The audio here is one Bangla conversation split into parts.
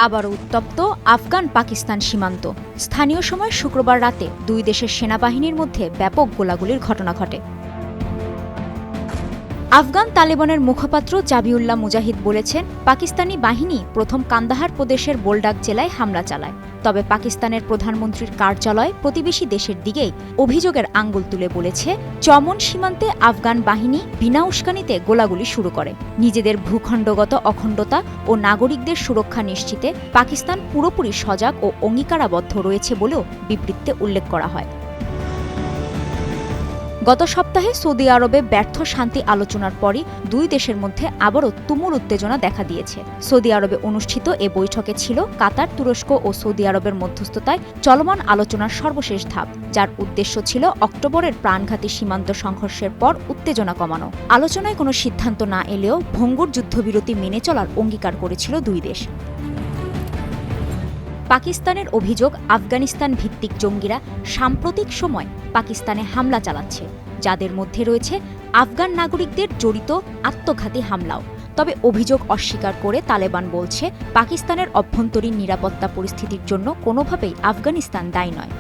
আবারও উত্তপ্ত আফগান পাকিস্তান সীমান্ত। স্থানীয় সময় শুক্রবার রাতে দুই দেশের সেনাবাহিনীর মধ্যে ব্যাপক গোলাগুলির ঘটনা ঘটে। আফগান তালেবানের মুখপাত্র জাবিউল্লাহ মুজাহিদ বলেছেন, পাকিস্তানি বাহিনী প্রথম কান্দাহার প্রদেশের বোলডাক জেলায় হামলা চালায়। তবে পাকিস্তানের প্রধানমন্ত্রীর কার্যালয় প্রতিবেশী দেশের দিকেই অভিযোগের আঙ্গুল তুলে বলেছে, চমন সীমান্তে আফগান বাহিনী বিনা উস্কানিতে গোলাগুলি শুরু করে। নিজেদের ভূখণ্ডগত অখণ্ডতা ও নাগরিকদের সুরক্ষা নিশ্চিতে পাকিস্তান পুরোপুরি সজাগ ও অঙ্গীকারাবদ্ধ রয়েছে বলেও বিবৃতিতে উল্লেখ করা হয়। গত সপ্তাহে সৌদি আরবে ব্যর্থ শান্তি আলোচনার পরই দুই দেশের মধ্যে আবারও তুমুল উত্তেজনা দেখা দিয়েছে। সৌদি আরবে অনুষ্ঠিত এ বৈঠকে ছিল কাতার, তুরস্ক ও সৌদি আরবের মধ্যস্থতায় চলমান আলোচনার সর্বশেষ ধাপ, যার উদ্দেশ্য ছিল অক্টোবরের প্রাণঘাতী সীমান্ত সংঘর্ষের পর উত্তেজনা কমানো। আলোচনায় কোনো সিদ্ধান্ত না এলেও ভঙ্গুর যুদ্ধবিরতি মেনে চলার অঙ্গীকার করেছিল দুই দেশ। পাকিস্তানের অভিযোগ, আফগানিস্তান ভিত্তিক জঙ্গিরা সাম্প্রতিক সময় পাকিস্তানে হামলা চালাচ্ছে, যাদের মধ্যে রয়েছে আফগান নাগরিকদের জড়িত আত্মঘাতী হামলাও। তবে অভিযোগ অস্বীকার করে তালেবান বলছে, পাকিস্তানের অভ্যন্তরীণ নিরাপত্তা পরিস্থিতির জন্য কোনোভাবেই আফগানিস্তান দায়ী নয়।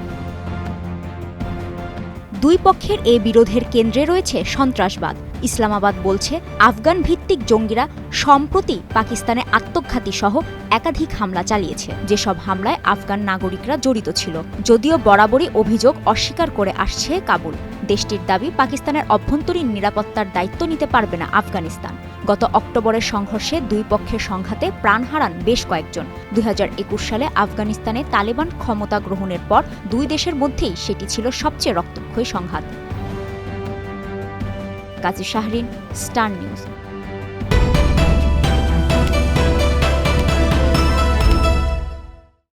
দুই পক্ষের এ বিরোধের কেন্দ্রে রয়েছে সন্ত্রাসবাদ। ইসলামাবাদ বলছে, আফগান ভিত্তিক জঙ্গিরা সম্প্রতি পাকিস্তানে আত্মঘাতী সহ একাধিক হামলা চালিয়েছে, যেসব হামলায় আফগান নাগরিকরা জড়িত ছিল। যদিও বরাবরই অভিযোগ অস্বীকার করে আসছে কাবুল। দেশটির দাবি, পাকিস্তানের অভ্যন্তরীণ নিরাপত্তার দায়িত্ব নিতে পারবে না আফগানিস্তান। গত অক্টোবরের সংঘর্ষে দুই পক্ষের সংঘাতে প্রাণ হারান বেশ কয়েকজন। 2021 সালে আফগানিস্তানে তালেবান ক্ষমতা গ্রহণের পর দুই দেশের মধ্যেই সেটি ছিল সবচেয়ে রক্তক্ষয়ী সংঘাত। কাজী শাহরিন, স্টার নিউজ।